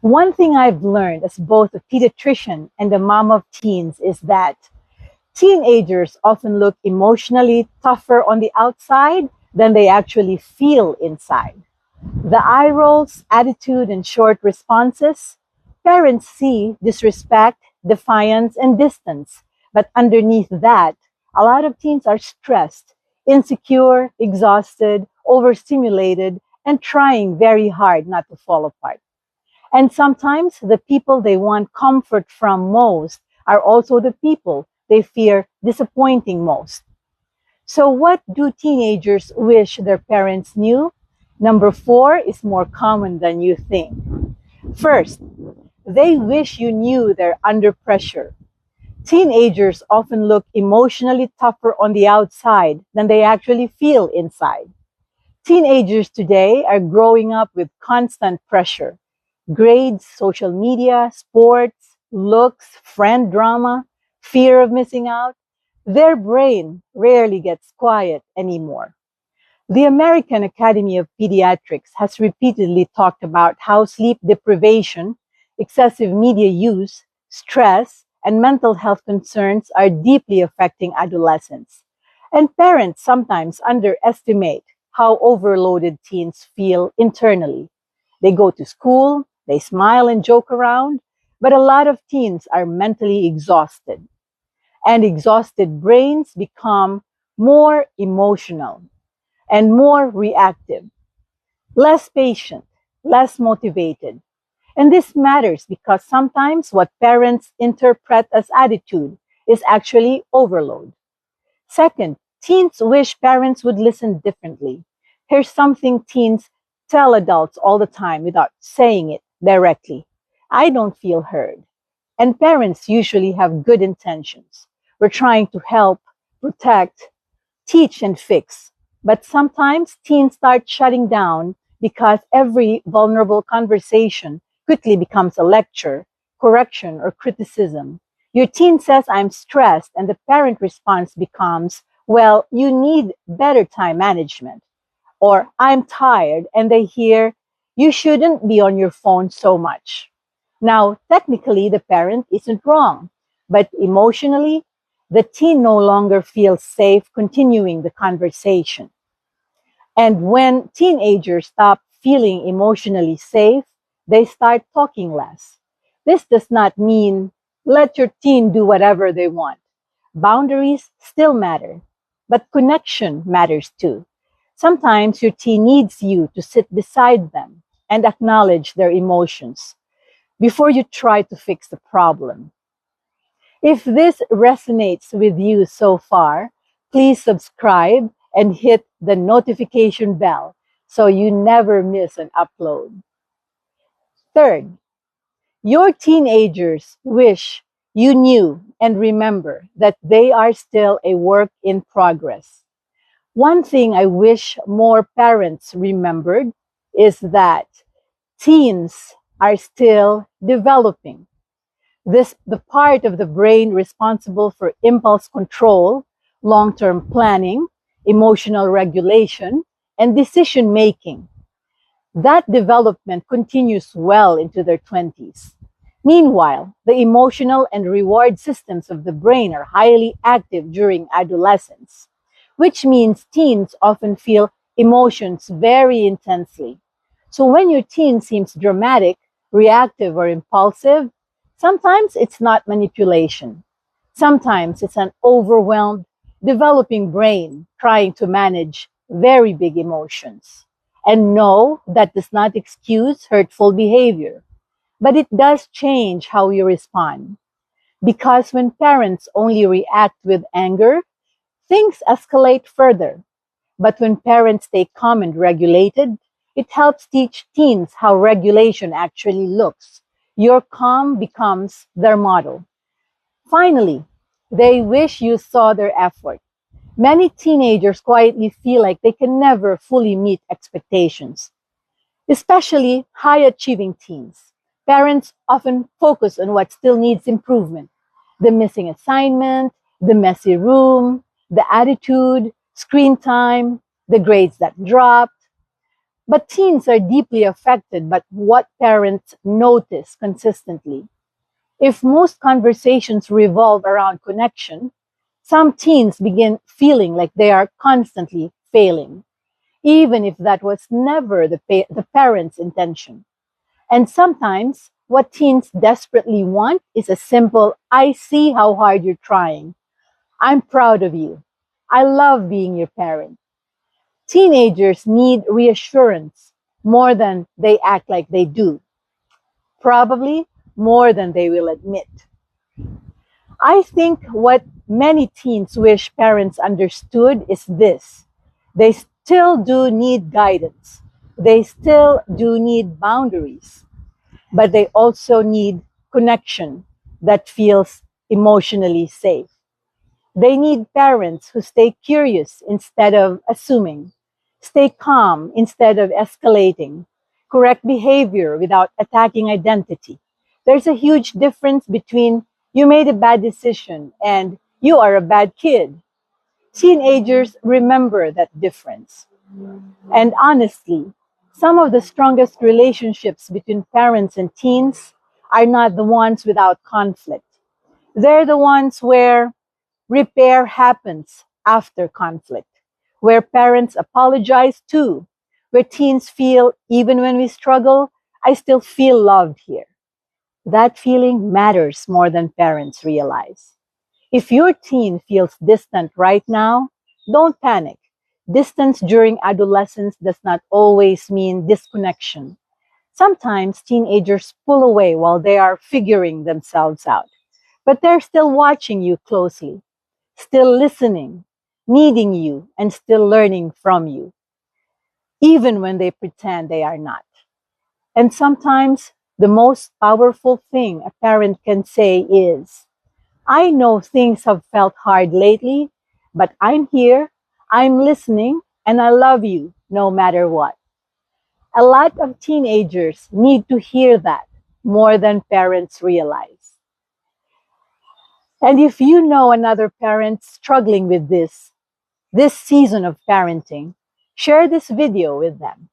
One thing I've learned as both a pediatrician and a mom of teens is that teenagers often look emotionally tougher on the outside than they actually feel inside. The eye rolls, attitude, and short responses, parents see disrespect, defiance, and distance. But underneath that, a lot of teens are stressed, insecure, exhausted, overstimulated, and trying very hard not to fall apart. And sometimes the people they want comfort from most are also the people they fear disappointing most. So, what do teenagers wish their parents knew? Number four is more common than you think. First, they wish you knew they're under pressure. Teenagers often look emotionally tougher on the outside than they actually feel inside. Teenagers today are growing up with constant pressure: grades, social media, sports, looks, friend drama, fear of missing out. Their brain rarely gets quiet anymore. The American Academy of Pediatrics has repeatedly talked about how sleep deprivation, excessive media use, stress, and mental health concerns are deeply affecting adolescents. And parents sometimes underestimate how overloaded teens feel internally. They go to school, they smile and joke around, but a lot of teens are mentally exhausted. And exhausted brains become more emotional and more reactive, less patient, less motivated. And this matters because sometimes what parents interpret as attitude is actually overload. Second, teens wish parents would listen differently. Here's something teens tell adults all the time without saying it directly: I don't feel heard. And parents usually have good intentions. We're trying to help, protect, teach, and fix. But sometimes teens start shutting down because every vulnerable conversation quickly becomes a lecture, correction, or criticism. Your teen says, I'm stressed, and the parent response becomes, well, you need better time management. Or, I'm tired, and they hear, you shouldn't be on your phone so much. Now, technically, the parent isn't wrong, but emotionally, the teen no longer feels safe continuing the conversation. And when teenagers stop feeling emotionally safe, they start talking less. This does not mean let your teen do whatever they want. Boundaries still matter, but connection matters too. Sometimes your teen needs you to sit beside them and acknowledge their emotions before you try to fix the problem. If this resonates with you so far, please subscribe and hit the notification bell so you never miss an upload. Third, your teenagers wish you knew and remember that they are still a work in progress. One thing I wish more parents remembered is that teens are still developing. The part of the brain responsible for impulse control, long-term planning, emotional regulation, and decision making. That development continues well into their 20s. Meanwhile, the emotional and reward systems of the brain are highly active during adolescence, which means teens often feel emotions very intensely. So when your teen seems dramatic, reactive, or impulsive, sometimes it's not manipulation. Sometimes it's an overwhelmed, developing brain trying to manage very big emotions. And no, that does not excuse hurtful behavior, but it does change how you respond. Because when parents only react with anger, things escalate further. But when parents stay calm and regulated, it helps teach teens how regulation actually looks. Your calm becomes their model. Finally, they wish you saw their effort. Many teenagers quietly feel like they can never fully meet expectations, especially high-achieving teens. Parents often focus on what still needs improvement: the missing assignment, the messy room, the attitude, screen time, the grades that dropped. But teens are deeply affected by what parents notice consistently. If most conversations revolve around connection, some teens begin feeling like they are constantly failing, even if that was never the parent's intention. And sometimes what teens desperately want is a simple, I see how hard you're trying. I'm proud of you. I love being your parent. Teenagers need reassurance more than they act like they do, probably more than they will admit. I think what many teens wish parents understood is this: they still do need guidance, they still do need boundaries, but they also need connection that feels emotionally safe. They need parents who stay curious instead of assuming, stay calm instead of escalating, correct behavior without attacking identity. There's a huge difference between you made a bad decision and you are a bad kid. Teenagers remember that difference. And honestly, some of the strongest relationships between parents and teens are not the ones without conflict. They're the ones where repair happens after conflict, where parents apologize too, where teens feel, even when we struggle, I still feel loved here. That feeling matters more than parents realize. If your teen feels distant right now, don't panic. Distance during adolescence does not always mean disconnection. Sometimes teenagers pull away while they are figuring themselves out, but they're still watching you closely, still listening, needing you, and still learning from you, even when they pretend they are not. And sometimes the most powerful thing a parent can say is, I know things have felt hard lately, but I'm here, I'm listening, and I love you no matter what. A lot of teenagers need to hear that more than parents realize. And if you know another parent struggling with this season of parenting, share this video with them.